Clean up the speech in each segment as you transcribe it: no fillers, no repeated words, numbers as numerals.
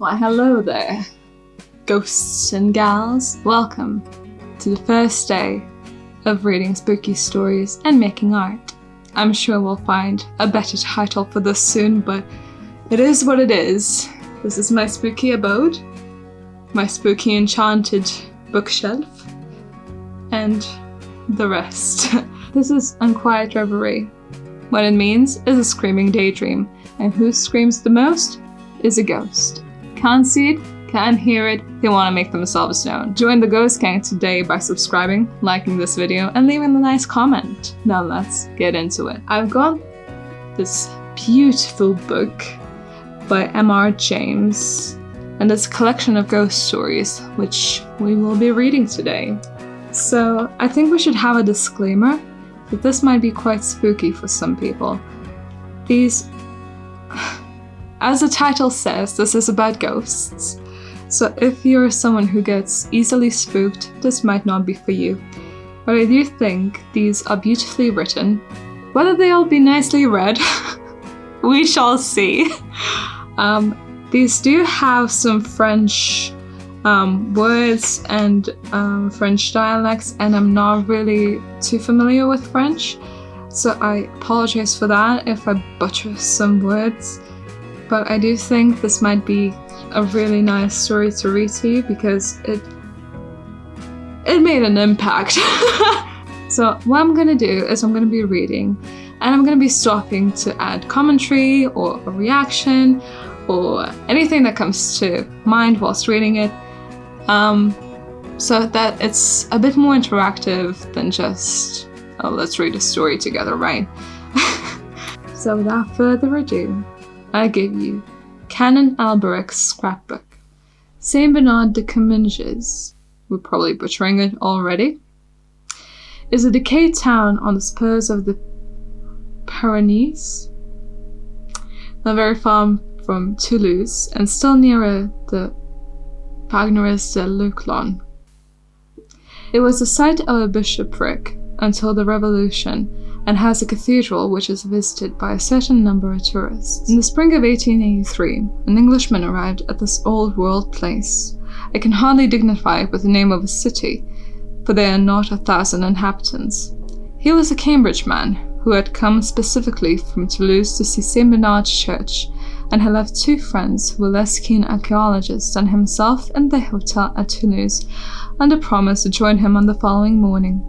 Why hello there, ghosts and gals. Welcome to the first day of reading spooky stories and making art. I'm sure we'll find a better title for this soon, but it is what it is. This is my spooky abode, my spooky enchanted bookshelf, and the rest. This is Unquiet Reverie. What it means is a screaming daydream, and who screams the most is a ghost. Can't see it, can't hear it, they want to make themselves known. Join the Ghost Gang today by subscribing, liking this video, and leaving a nice comment. Now let's get into it. I've got this beautiful book by M.R.James, and it's a collection of ghost stories, which we will be reading today. So I think we should have a disclaimer that this might be quite spooky for some people. As the title says, this is about ghosts. So if you're someone who gets easily spooked, this might not be for you. But I do think these are beautifully written. Whether they'll be nicely read, we shall see. These do have some French words and French dialects, and I'm not really too familiar with French, so I apologize for that if I butcher some words. But I do think this might be a really nice story to read to you because it made an impact. So what I'm gonna do is I'm gonna be reading, and I'm gonna be stopping to add commentary or a reaction or anything that comes to mind whilst reading it, so that it's a bit more interactive than just, oh, let's read a story together, right? So without further ado, I give you Canon Alberic's scrapbook. Saint Bernard de Comminges, we're probably butchering it already, is a decayed town on the spurs of the Pyrenees, not very far from Toulouse, and still nearer the Bagneres de Luclon. It was the site of a bishopric until the Revolution, and has a cathedral which is visited by a certain number of tourists. In the spring of 1883, an Englishman arrived at this old world place. I can hardly dignify it with the name of a city, for there are not 1,000 inhabitants. He was a Cambridge man who had come specifically from Toulouse to see St. Bernard's Church, and had left two friends who were less keen archaeologists than himself in the hotel at Toulouse, under promise to join him on the following morning.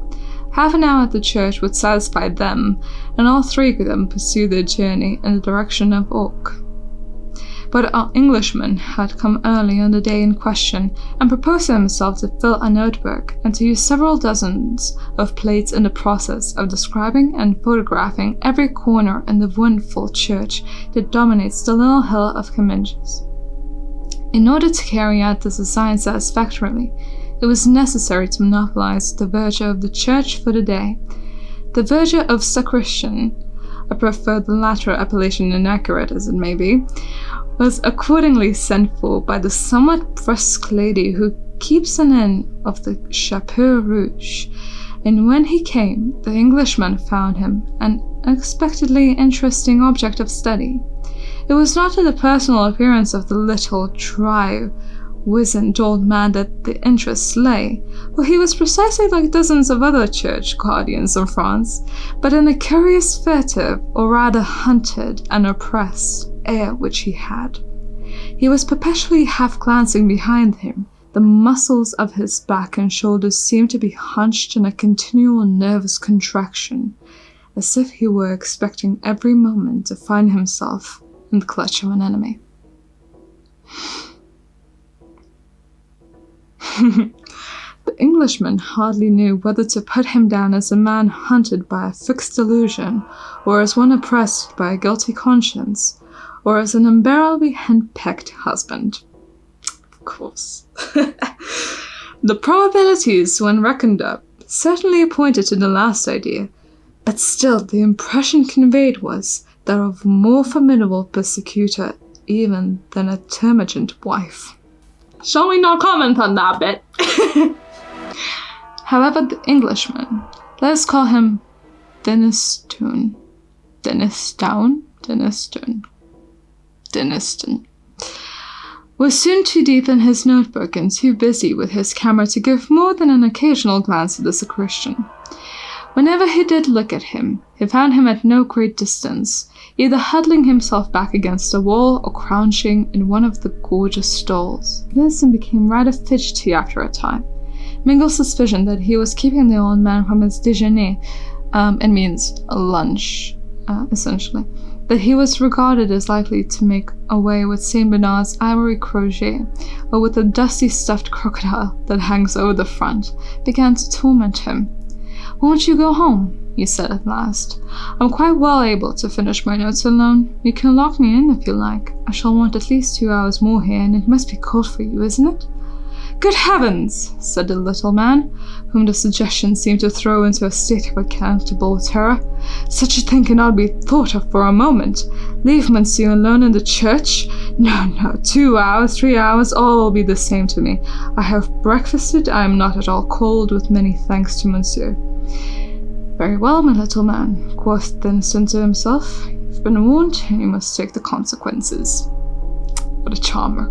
Half an hour at the church would satisfy them, and all three could then pursue their journey in the direction of Oak. But our Englishman had come early on the day in question, and proposed to himself to fill a notebook and to use several dozens of plates in the process of describing and photographing every corner in the wonderful church that dominates the little hill of Comminges. In order to carry out this design satisfactorily, it was necessary to monopolize the verger of the church for the day. The verger of sacristan, I prefer the latter appellation, inaccurate as it may be, was accordingly sent for by the somewhat brusque lady who keeps an inn of the Chapeau Rouge, and when he came, the Englishman found him an unexpectedly interesting object of study. It was not in the personal appearance of the little, dry, wizened old man that the interest lay, for he was precisely like dozens of other church guardians in France, but in a curious furtive, or rather hunted and oppressed, air which he had. He was perpetually half glancing behind him. The muscles of his back and shoulders seemed to be hunched in a continual nervous contraction, as if he were expecting every moment to find himself in the clutch of an enemy. The Englishman hardly knew whether to put him down as a man hunted by a fixed delusion, or as one oppressed by a guilty conscience, or as an unbearably henpecked husband. Of course. The probabilities, when reckoned up, certainly pointed to the last idea, but still the impression conveyed was that of a more formidable persecutor even than a termagant wife. Shall we not comment on that bit? However, the Englishman, let us call him Denniston, was soon too deep in his notebook and too busy with his camera to give more than an occasional glance at the sacristan. Whenever he did look at him, he found him at no great distance, either huddling himself back against a wall or crouching in one of the gorgeous stalls. Vincent became rather fidgety after a time. Mingled suspicion that he was keeping the old man from his déjeuner, it means a lunch, essentially, that he was regarded as likely to make away with Saint Bernard's ivory crochet, or with the dusty stuffed crocodile that hangs over the front, began to torment him. "Won't you go home?" he said at last. "I'm quite well able to finish my notes alone. You can lock me in if you like. I shall want at least 2 hours more here, and it must be cold for you, isn't it?" "Good heavens!" said the little man, whom the suggestion seemed to throw into a state of accountable terror. "Such a thing cannot be thought of for a moment. Leave Monsieur alone in the church? No, 2 hours, 3 hours, all will be the same to me. I have breakfasted, I am not at all cold, with many thanks to Monsieur." "Very well, my little man," quoth Deniston to himself. "You've been warned, and you must take the consequences." What a charmer.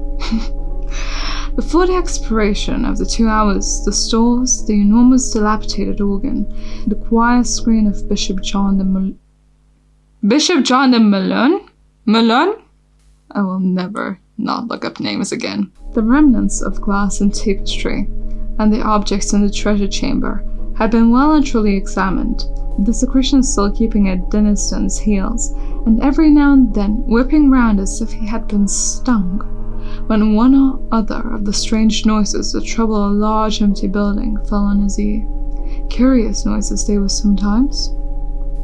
Before the expiration of the 2 hours, the stalls, the enormous dilapidated organ, the choir screen of Bishop John de Malone? Malone? I will never not look up names again. The remnants of glass and tapestry, and the objects in the treasure chamber, had been well and truly examined, the sacristan still keeping at Deniston's heels, and every now and then whipping round as if he had been stung, when one or other of the strange noises that trouble a large empty building fell on his ear. Curious noises they were sometimes.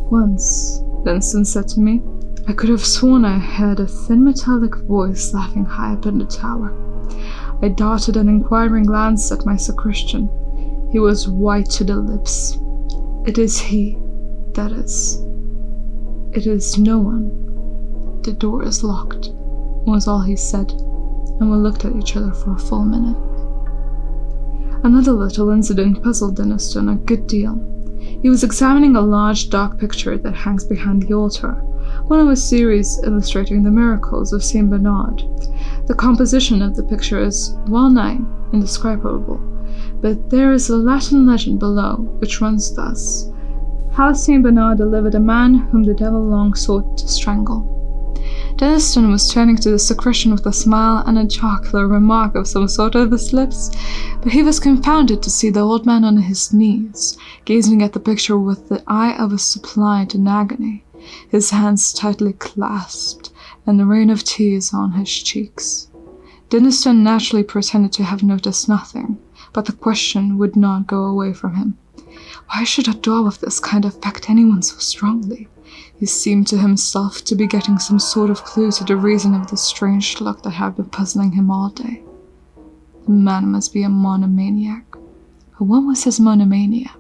"Once," Deniston said to me, "I could have sworn I heard a thin metallic voice laughing high up in the tower. I darted an inquiring glance at my sacristan. He was white to the lips. 'It is he, that is. It is no one. The door is locked,' was all he said, and we looked at each other for a full minute." Another little incident puzzled Deniston a good deal. He was examining a large dark picture that hangs behind the altar, one of a series illustrating the miracles of Saint Bernard. The composition of the picture is well-nigh indescribable, but there is a Latin legend below, which runs thus: "How Saint Bernard delivered a man whom the devil long sought to strangle." Deniston was turning to the sacristan with a smile and a jocular remark of some sort of his lips, but he was confounded to see the old man on his knees, gazing at the picture with the eye of a suppliant in agony, his hands tightly clasped, and the rain of tears on his cheeks. Deniston naturally pretended to have noticed nothing, but the question would not go away from him. Why should a daub of this kind affect anyone so strongly? He seemed to himself to be getting some sort of clue to the reason of the strange look that had been puzzling him all day. The man must be a monomaniac. But what was his monomania?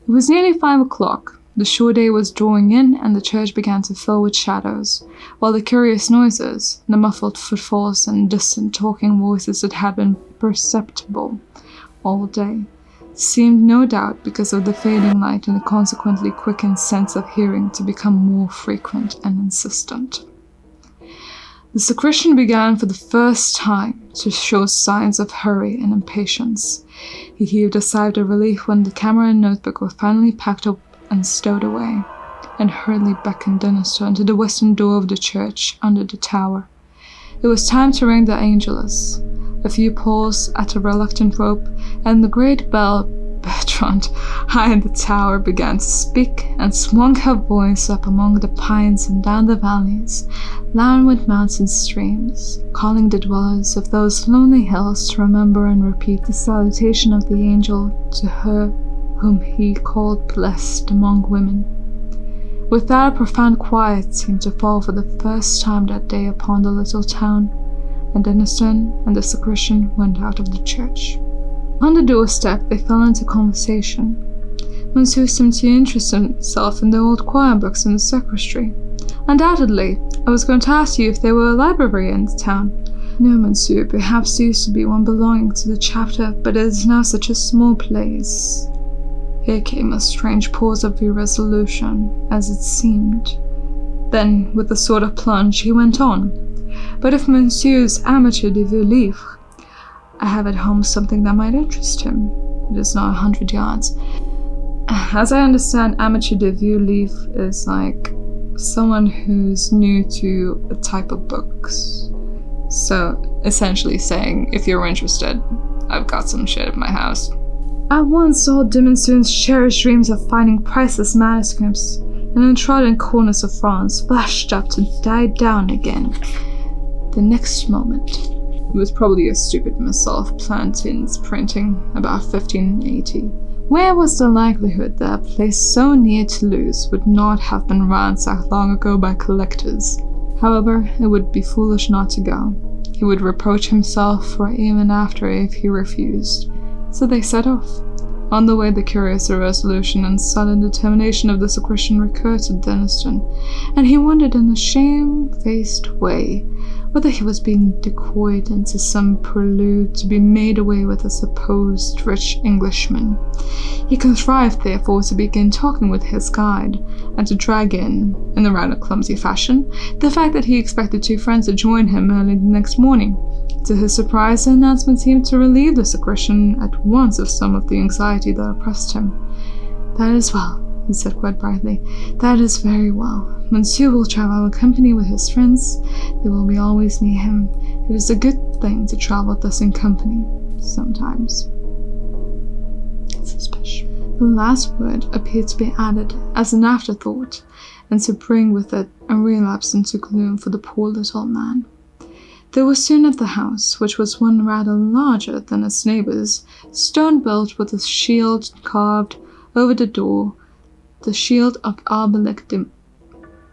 It was nearly 5 o'clock. The sure day was drawing in, and the church began to fill with shadows, while the curious noises, the muffled footfalls and distant talking voices that had been perceptible all day, seemed no doubt, because of the fading light and the consequently quickened sense of hearing, to become more frequent and insistent. The sacristan began for the first time to show signs of hurry and impatience. He heaved a sigh of relief when the camera and notebook were finally packed up and stowed away, and hurriedly beckoned Deniston to the western door of the church under the tower. It was time to ring the Angelus. A few pulls at a reluctant rope, and the great bell Bertrand, high in the tower, began to speak, and swung her voice up among the pines and down the valleys, loud with mountain streams, calling the dwellers of those lonely hills to remember and repeat the salutation of the angel to her whom he called blessed among women. With that, a profound quiet seemed to fall for the first time that day upon the little town, and Deniston and the sacristan went out of the church. On the doorstep, they fell into conversation. Monsieur seemed to interest himself in the old choir books in the sacristy. "Undoubtedly. I was going to ask you if there were a library in the town." "No, monsieur. Perhaps there used to be one belonging to the chapter, but it is now such a small place." Here came a strange pause of irresolution, as it seemed. Then, with a sort of plunge, he went on. but if Monsieur's amateur de vieux livre, I have at home something that might interest him. It is not 100 yards. As I understand, amateur de vieux livre is like someone who's new to a type of books. So, essentially saying, if you're interested, I've got some shit at my house. At once, all de Monsoon's cherished dreams of finding priceless manuscripts in untrodden corners of France flashed up to die down again. The next moment, it was probably a stupid missile of Plantin's printing about 1580. Where was the likelihood that a place so near Toulouse would not have been ransacked long ago by collectors? However, it would be foolish not to go. He would reproach himself for even after if he refused. So they set off. On the way, the curious irresolution and sudden determination of the sacristan recurred to Denniston, and he wondered in a shamefaced way whether he was being decoyed into some prelude to be made away with a supposed rich Englishman. He contrived, therefore, to begin talking with his guide, and to drag in a rather clumsy fashion, the fact that he expected two friends to join him early the next morning. To his surprise, the announcement seemed to relieve the sacristan at once of some of the anxiety that oppressed him. "That is well," he said quite brightly. "That is very well. Monsieur will travel in company with his friends. They will be always near him. It is a good thing to travel thus in company, sometimes." Suspicious. The last word appeared to be added as an afterthought, and to bring with it a relapse into gloom for the poor little man. They were soon at the house, which was one rather larger than its neighbours, stone-built with a shield carved over the door, the shield of Alberic de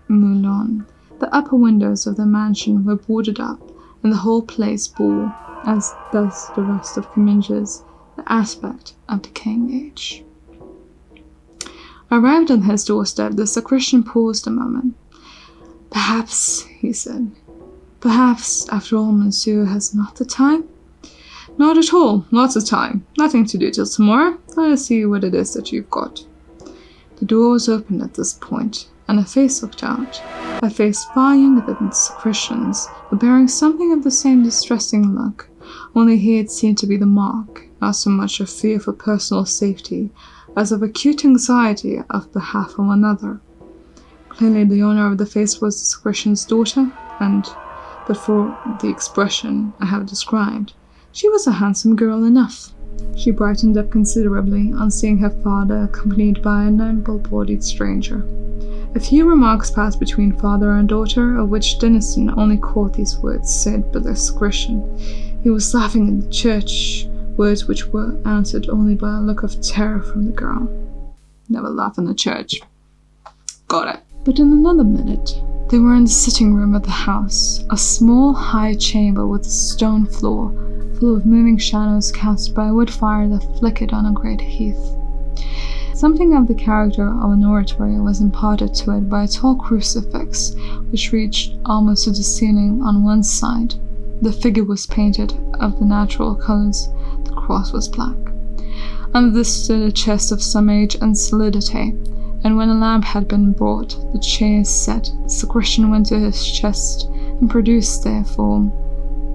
Moulon. The upper windows of the mansion were boarded up, and the whole place bore, as does the rest of Comminges, the aspect of decaying age. Arrived on his doorstep, the sacristan paused a moment. "Perhaps," he said, "perhaps, after all, Monsieur has not the time?" "Not at all, lots of time. Nothing to do till tomorrow. Let us see what it is that you've got." The door was opened at this point, and a face looked out. A face far younger than the sacristan's, but bearing something of the same distressing look, only here it seemed to be the mark, not so much of fear for personal safety, as of acute anxiety of behalf of another. Plainly the owner of the face was the sacristan's daughter, and but for the expression I have described, she was a handsome girl enough. She brightened up considerably on seeing her father accompanied by an ample-bodied stranger. A few remarks passed between father and daughter, of which Denniston only caught these words said by the sacristan. He was laughing in the church, words which were answered only by a look of terror from the girl. Never laugh in the church. Got it. But in another minute, they were in the sitting room of the house, a small, high chamber with a stone floor, full of moving shadows cast by a wood fire that flickered on a great hearth. Something of the character of an oratory was imparted to it by a tall crucifix, which reached almost to the ceiling on one side. The figure was painted of the natural colors. The cross was black. Under this stood a chest of some age and solidity, and when a lamp had been brought, the chairs set, the sacristan went to his chest and produced therefore,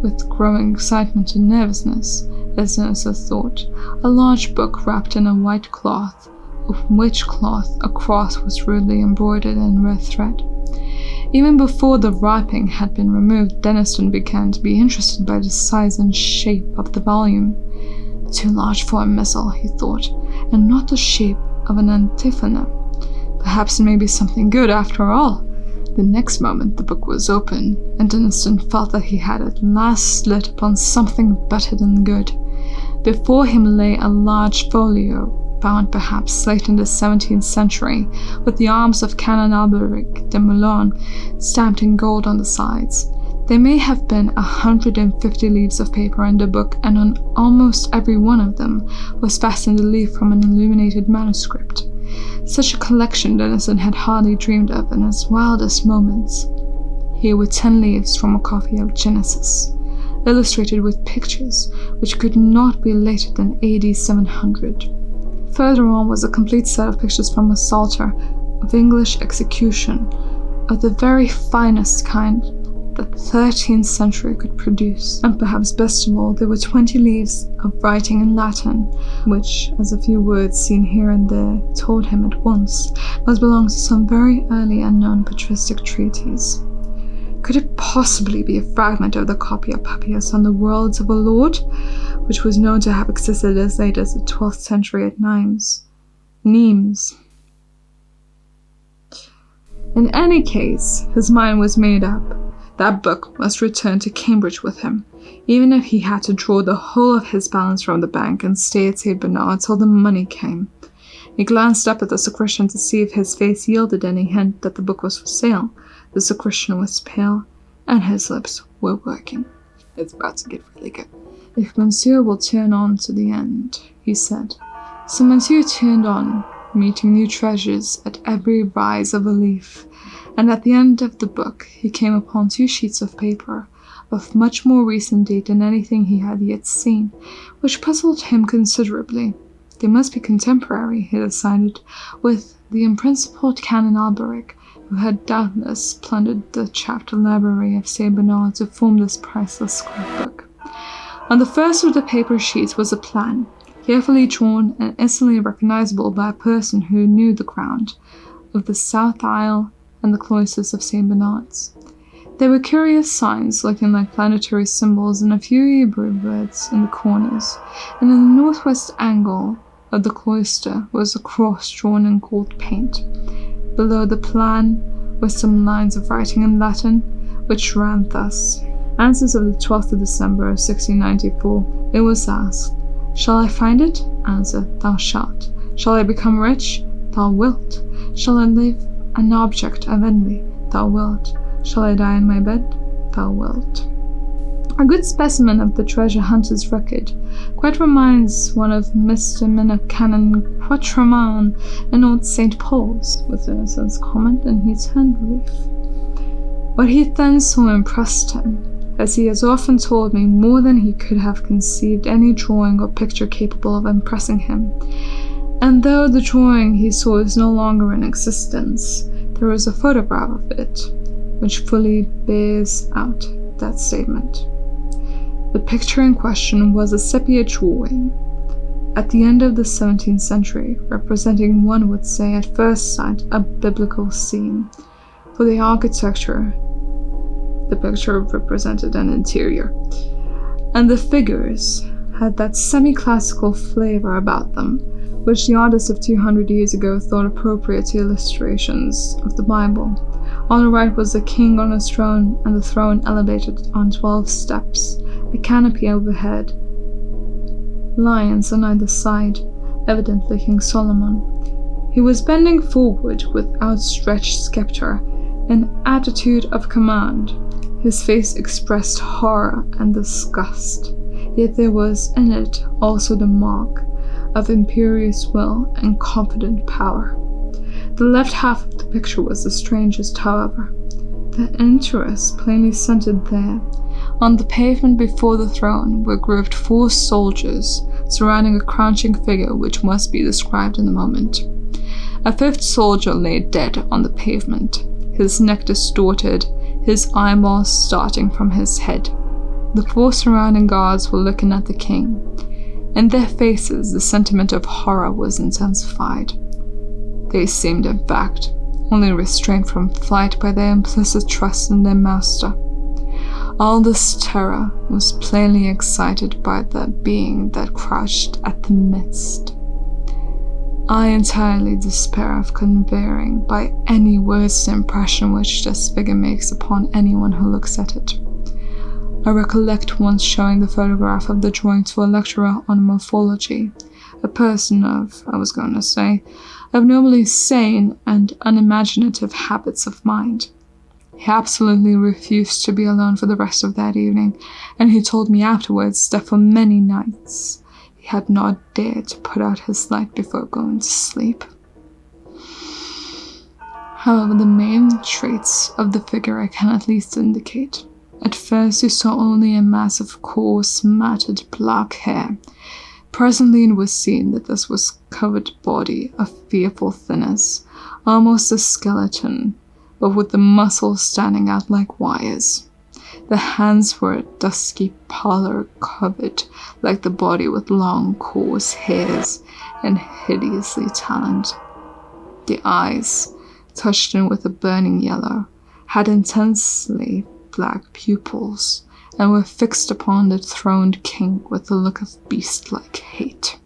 with growing excitement and nervousness, as Denniston thought, a large book wrapped in a white cloth, of which cloth a cross was rudely embroidered in red thread. Even before the wrapping had been removed, Denniston began to be interested by the size and shape of the volume. Too large for a missal, he thought, and not the shape of an antiphona. Perhaps it may be something good after all. The next moment the book was open, and Denniston felt that he had at last lit upon something better than good. Before him lay a large folio, bound perhaps late in the 17th century, with the arms of Canon Alberic de Moulon stamped in gold on the sides. There may have been 150 leaves of paper in the book, and on almost every one of them was fastened a leaf from an illuminated manuscript. Such a collection Denniston had hardly dreamed of in his wildest moments. Here were 10 leaves from a copy of Genesis, illustrated with pictures which could not be later than AD 700. Further on was a complete set of pictures from a Psalter of English execution, of the very finest kind, the 13th century could produce. And perhaps best of all, there were 20 leaves of writing in Latin, which, as a few words seen here and there told him at once, must belong to some very early unknown patristic treatise. Could it possibly be a fragment of the copy of Papias on the Worlds of a Lord, which was known to have existed as late as the 12th century at Nimes? In any case, his mind was made up. That book must return to Cambridge with him, even if he had to draw the whole of his balance from the bank and stay at St. Bernard till the money came. He glanced up at the sacristan to see if his face yielded any hint that the book was for sale. The sacristan was pale, and his lips were working. It's about to get really good. "If Monsieur will turn on to the end," he said. So Monsieur turned on, meeting new treasures at every rise of a leaf, and at the end of the book he came upon 2 sheets of paper, of much more recent date than anything he had yet seen, which puzzled him considerably. They must be contemporary, he decided, with the unprincipled Canon Alberic, who had doubtless plundered the chapter library of St. Bernard to form this priceless scrapbook. On the first of the paper sheets was a plan, carefully drawn and instantly recognizable by a person who knew the ground, of the south aisle and the cloisters of St. Bernard's. There were curious signs looking like planetary symbols and a few Hebrew words in the corners, and in the northwest angle of the cloister was a cross drawn in gold paint. Below the plan were some lines of writing in Latin, which ran thus. Answers of the 12th of December of 1694. It was asked, "Shall I find it?" Answer, "Thou shalt." "Shall I become rich?" "Thou wilt." "Shall I live an object of envy?" "Thou wilt." "Shall I die in my bed?" "Thou wilt." A good specimen of the treasure hunter's record, quite reminds one of Mr. Canon Quatraman in Old St. Paul's, was Innocent's comment, and he turned the leaf. What he then saw impressed him, as he has often told me, more than he could have conceived any drawing or picture capable of impressing him. And though the drawing he saw is no longer in existence, there is a photograph of it, which fully bears out that statement. The picture in question was a sepia drawing, at the end of the 17th century, representing, one would say at first sight, a biblical scene. For the architecture, the picture represented an interior, and the figures had that semi-classical flavor about them, which the artists of 200 years ago thought appropriate to illustrations of the Bible. On the right was a king on his throne, and the throne elevated on 12 steps, a canopy overhead, lions on either side, evidently King Solomon. He was bending forward with outstretched scepter, an attitude of command. His face expressed horror and disgust, yet there was in it also the mark of imperious will and confident power. The left half of the picture was the strangest, however. The interest plainly centered there. On the pavement before the throne were grouped 4 soldiers surrounding a crouching figure which must be described in a moment. A 5th soldier lay dead on the pavement, his neck distorted, his eyeballs starting from his head. The 4 surrounding guards were looking at the king. In their faces the sentiment of horror was intensified. They seemed, in fact, only restrained from flight by their implicit trust in their master. All this terror was plainly excited by the being that crouched at the midst. I entirely despair of conveying by any words the impression which this figure makes upon anyone who looks at it. I recollect once showing the photograph of the drawing to a lecturer on morphology, a person of abnormally sane and unimaginative habits of mind. He absolutely refused to be alone for the rest of that evening, and he told me afterwards that for many nights he had not dared to put out his light before going to sleep. However, the main traits of the figure I can at least indicate. At first you saw only a mass of coarse, matted black hair. Presently it was seen that this was covered body of fearful thinness, almost a skeleton, but with the muscles standing out like wires. The hands were dusky pallor covered, like the body with long, coarse hairs and hideously tanned. The eyes, touched in with a burning yellow, had intensely black pupils and were fixed upon the throned king with a look of beast-like hate.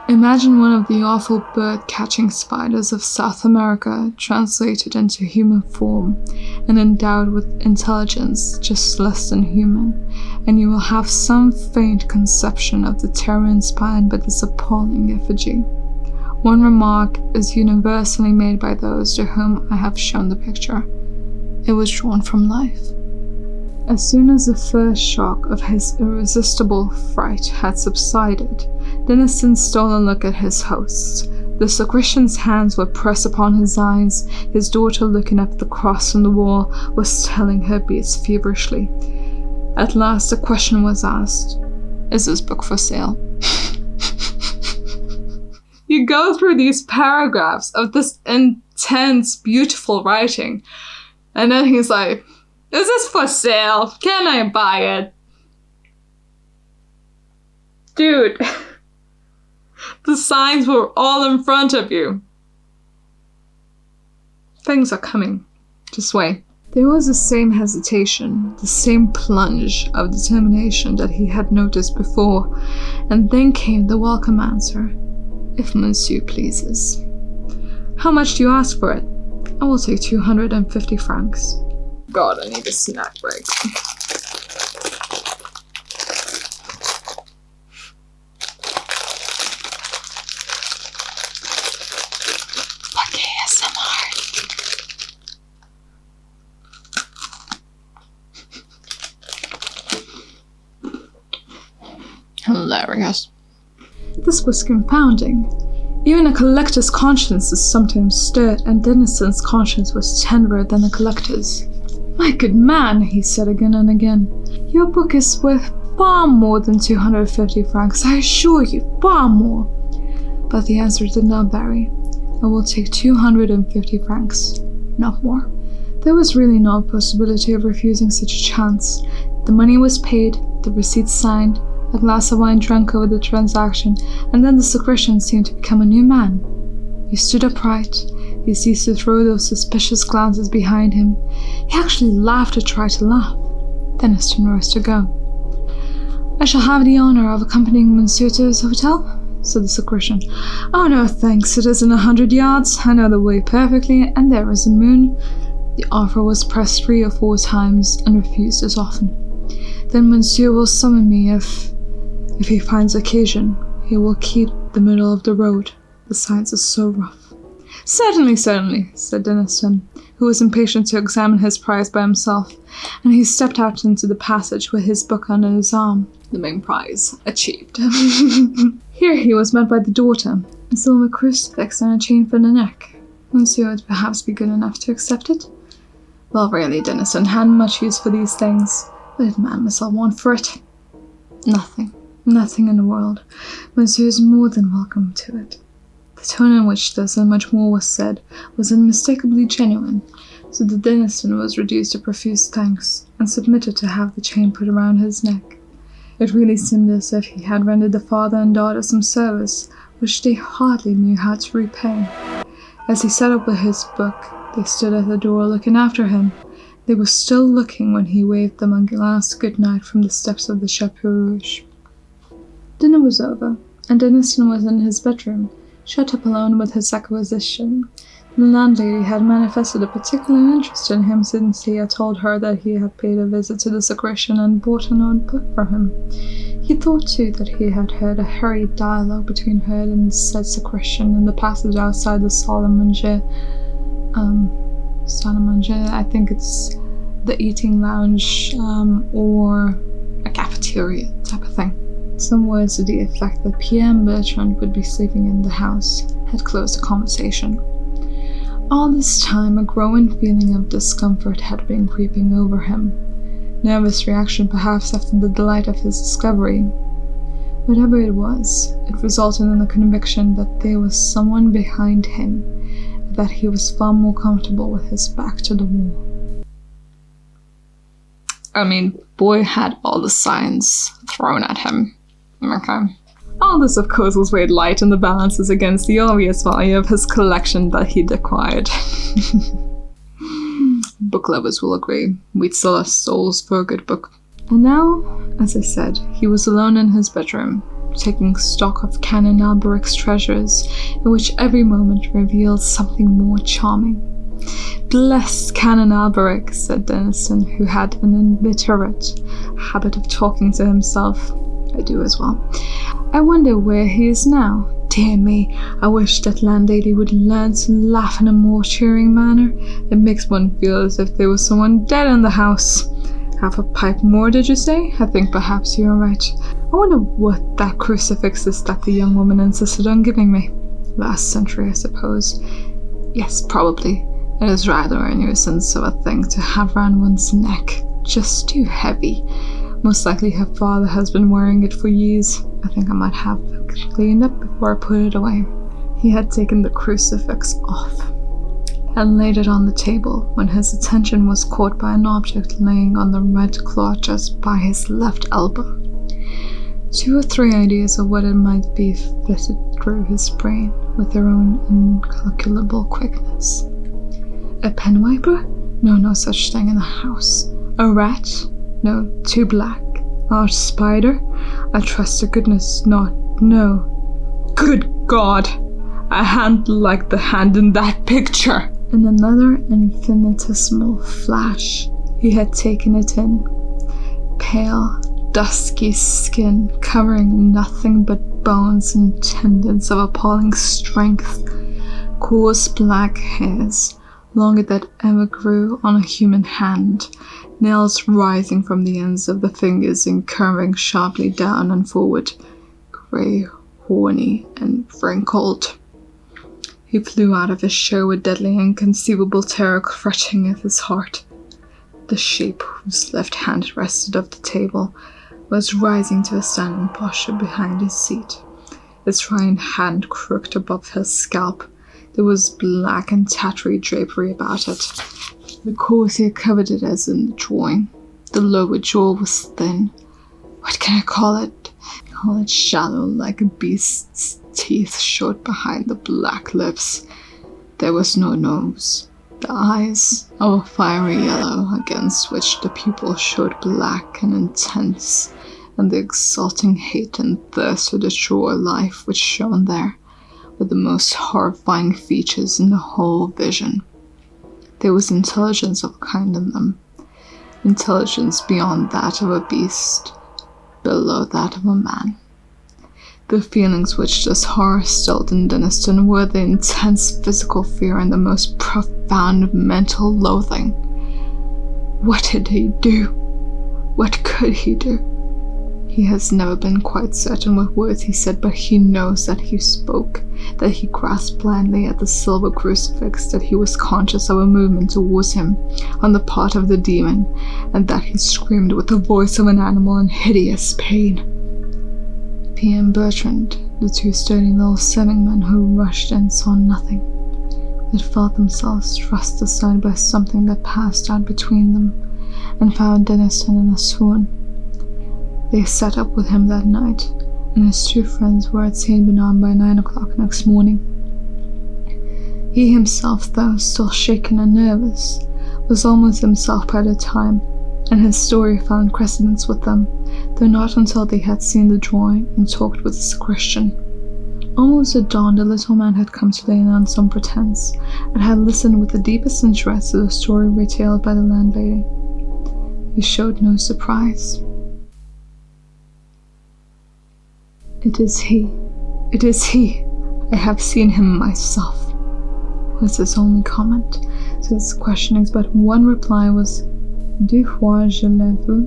Imagine one of the awful bird-catching spiders of South America translated into human form and endowed with intelligence just less than human, and you will have some faint conception of the terror inspired by this appalling effigy. One remark is universally made by those to whom I have shown the picture. It was drawn from life. As soon as the first shock of his irresistible fright had subsided, Denison stole a look at his hosts. The sacristan's hands were pressed upon his eyes. His daughter, looking up at the cross on the wall, was telling her beads feverishly. At last the question was asked, "Is this book for sale?" You go through these paragraphs of this intense, beautiful writing, and then he's like, "Is this for sale? Can I buy it?" Dude, the signs were all in front of you. Things are coming. Just wait. There was the same hesitation, the same plunge of determination that he had noticed before, and then came the welcome answer. "If Monsieur pleases." "How much do you ask for it?" "I will take 250 francs. God, I need a snack break. Fuck ASMR. Hilarious. This was confounding. Even a collector's conscience is sometimes stirred, and Denison's conscience was tenderer than a collector's. "My good man," he said again and again, "your book is worth far more than 250 francs, I assure you, far more." But the answer did not vary. "I will take 250 francs, not more." There was really no possibility of refusing such a chance. The money was paid, the receipt signed, a glass of wine drunk over the transaction, and then the sacristan seemed to become a new man. He stood upright. He ceased to throw those suspicious glances behind him. He actually laughed or tried to laugh. Denison rose to go. "I shall have the honor of accompanying Monsieur to his hotel?" said the sacristan. "Oh no, thanks. It isn't 100 yards. I know the way perfectly, and there is a moon." The offer was pressed 3 or 4 times and refused as often. "Then Monsieur will summon me if he finds occasion. He will keep the middle of the road. The signs are so rough." Certainly, said Denison, who was impatient to examine his prize by himself, and he stepped out into the passage with his book under his arm. The main prize achieved. Here he was met by the daughter, a silver crucifix and a chain for the neck. Monsieur would perhaps be good enough to accept it? Well, really, Denison hadn't much use for these things. What did Mademoiselle want for it? Nothing in the world. Monsieur is more than welcome to it. The tone in which this and much more was said was unmistakably genuine, so that Denison was reduced to profuse thanks, and submitted to have the chain put around his neck. It really seemed as if he had rendered the father and daughter some service which they hardly knew how to repay. As he sat up with his book, they stood at the door looking after him. They were still looking when he waved them a last good night from the steps of the Chapeau Rouge. Dinner was over, and Denison was in his bedroom, shut up alone with his acquisition. The landlady had manifested a particular interest in him since he had told her that he had paid a visit to the sacristan and bought an old book for him. He thought too that he had heard a hurried dialogue between her and said sacristan in the passage outside the salle à manger. Salle à manger, I think it's the eating lounge, or a cafeteria type of thing. Some words to the effect that Pierre and Bertrand would be sleeping in the house had closed the conversation. All this time, a growing feeling of discomfort had been creeping over him. Nervous reaction, perhaps, after the delight of his discovery. Whatever it was, it resulted in the conviction that there was someone behind him, and that he was far more comfortable with his back to the wall. Boy had all the signs thrown at him. Okay. All this, of course, was weighed light in the balances against the obvious value of his collection that he'd acquired. Book lovers will agree, we'd sell our souls for a good book. And now, as I said, he was alone in his bedroom, taking stock of Canon Alberic's treasures, in which every moment revealed something more charming. "Bless Canon Alberic," said Denniston, who had an inveterate habit of talking to himself. I do as well. "I wonder where he is now. Dear me, I wish that landlady would learn to laugh in a more cheering manner. It makes one feel as if there was someone dead in the house. Half a pipe more, did you say? I think perhaps you're right. I wonder what that crucifix is that the young woman insisted on giving me. Last century, I suppose. Yes, probably. It is rather a nuisance of a thing to have round one's neck. Just too heavy. Most likely her father has been wearing it for years. I think I might have it cleaned up before I put it away." He had taken the crucifix off and laid it on the table when his attention was caught by an object laying on the red cloth just by his left elbow. 2 or 3 ideas of what it might be flitted through his brain with their own incalculable quickness. A pen wiper? No such thing in the house. A rat? No, too black. A spider? I trust to goodness not. No. Good God! A hand like the hand in that picture! In another infinitesimal flash, he had taken it in. Pale, dusky skin covering nothing but bones and tendons of appalling strength. Coarse black hairs, longer than ever grew on a human hand. Nails rising from the ends of the fingers and curving sharply down and forward. Grey, horny, and wrinkled. He flew out of his show with deadly inconceivable terror clutching at his heart. The shape whose left hand rested off the table was rising to a standing posture behind his seat, its right hand crooked above his scalp. There was black and tattery drapery about it. The corset covered it as in the drawing. The lower jaw was thin. What can I call it? Call it shallow, like a beast's teeth showed behind the black lips. There was no nose. The eyes, of a fiery yellow, against which the pupils showed black and intense, and the exulting hate and thirst for the truer life which shone there, were the most horrifying features in the whole vision. There was intelligence of a kind in them, intelligence beyond that of a beast, below that of a man. The feelings which this horror stilled in Denniston were the intense physical fear and the most profound mental loathing. What did he do? What could he do? He has never been quite certain what words he said, but he knows that he spoke, that he grasped blindly at the silver crucifix, that he was conscious of a movement towards him on the part of the demon, and that he screamed with the voice of an animal in hideous pain. He and Bertrand, the 2 sturdy little serving men who rushed in, saw nothing, but felt themselves thrust aside by something that passed out between them, and found Denniston in a swoon. They sat up with him that night, and his 2 friends were at St. Bernard by 9 o'clock next morning. He himself, though still shaken and nervous, was almost himself by the time, and his story found credence with them, though not until they had seen the drawing and talked with the sacristan. Almost at dawn, the little man had come to Lane on some pretense, and had listened with the deepest interest to the story retailed by the landlady. He showed no surprise. "It is he. It is he. I have seen him myself," was his only comment to his questionings, but one reply was, "2 fois je l'ai vu,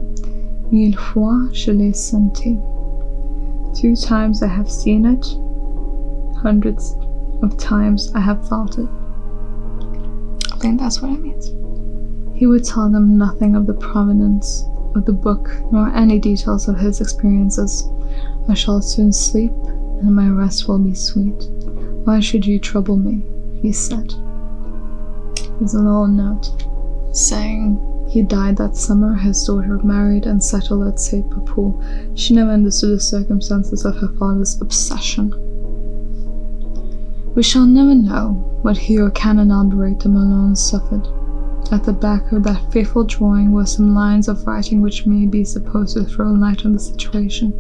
1000 fois je l'ai senti." 2 times I have seen it, hundreds of times I have felt it. I think that's what it means. He would tell them nothing of the provenance of the book, nor any details of his experiences. "I shall soon sleep, and my rest will be sweet. Why should you trouble me?" he said. There's a little note saying He died that summer. His daughter married and settled at St. Paul. She never understood the circumstances of her father's obsession. We shall never know what he or Canon Alberic de Malone suffered. At the back of that fateful drawing were some lines of writing which may be supposed to throw light on the situation.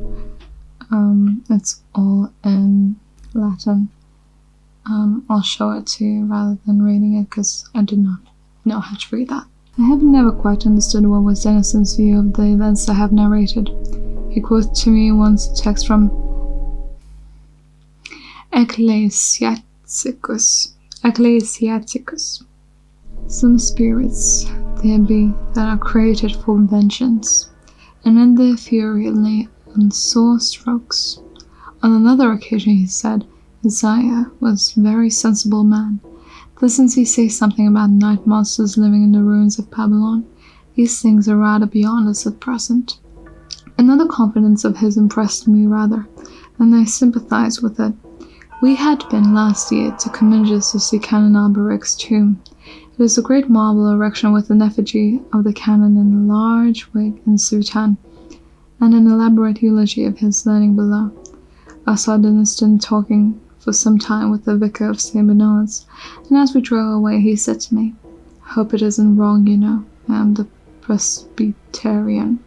It's all in Latin. I'll show it to you rather than reading it because I did not know how to read that. I have never quite understood what was Denison's view of the events I have narrated. He quoted to me once a text from Ecclesiasticus. Some spirits there be that are created for vengeance, and in their fury lay on sore strokes. On another occasion he said, Isaiah was a very sensible man. Doesn't he say something about night monsters living in the ruins of Babylon? These things are rather beyond us at present. Another confidence of his impressed me rather, and I sympathized with it. We had been last year to Comminges to see Canon Alberic's tomb. It is a great marble erection with an effigy of the canon in a large wig and soutane, and an elaborate eulogy of his learning below. I saw Deniston talking for some time with the vicar of St. Bernard's, and as we drove away he said to me, "Hope it isn't wrong, you know. I am the Presbyterian.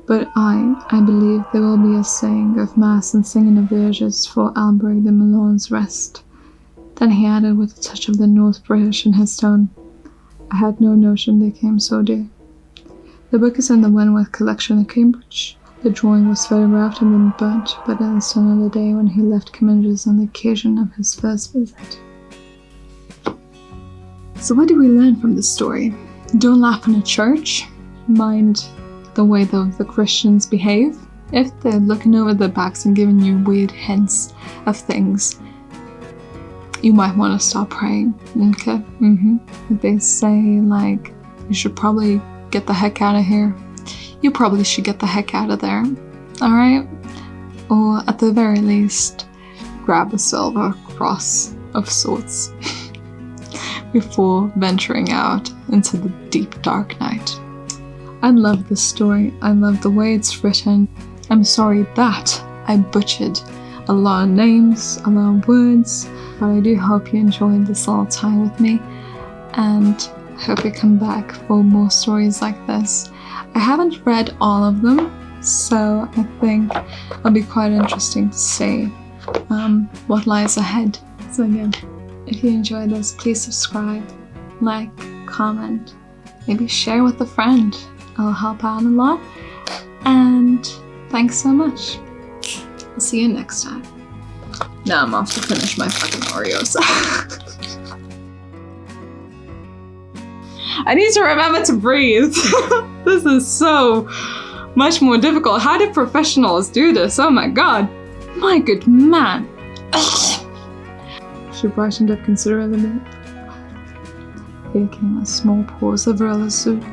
But I believe there will be a saying of Mass and singing of dirges for Alberic de Malone's rest." Then he added with a touch of the North British in his tone, "I had no notion they came so dear." The book is in the Wentworth collection at Cambridge. The drawing was photographed and then burnt, but it is another day when he left Comminges on the occasion of his first visit. So what do we learn from this story? Don't laugh in a church. Mind the way the Christians behave. If they're looking over their backs and giving you weird hints of things, you might want to stop praying, okay? If they say, like, you should probably get the heck out of here, you probably should get the heck out of there, alright? Or at the very least, grab a silver cross of sorts before venturing out into the deep dark night. I love this story. I love the way it's written. I'm sorry that I butchered a lot of names, a lot of words, but I do hope you enjoyed this little time with me, and I hope you come back for more stories like this. I haven't read all of them, so I think it'll be quite interesting to see what lies ahead. So again, if you enjoyed this, please subscribe, like, comment, maybe share with a friend. It'll help out a lot. And thanks so much. I'll see you next time. Now I'm off to finish my fucking Oreos. I need to remember to breathe. This is so much more difficult. How did professionals do this? Oh my god. My good man. She brightened up considerably. Here came a small pause of irresolution.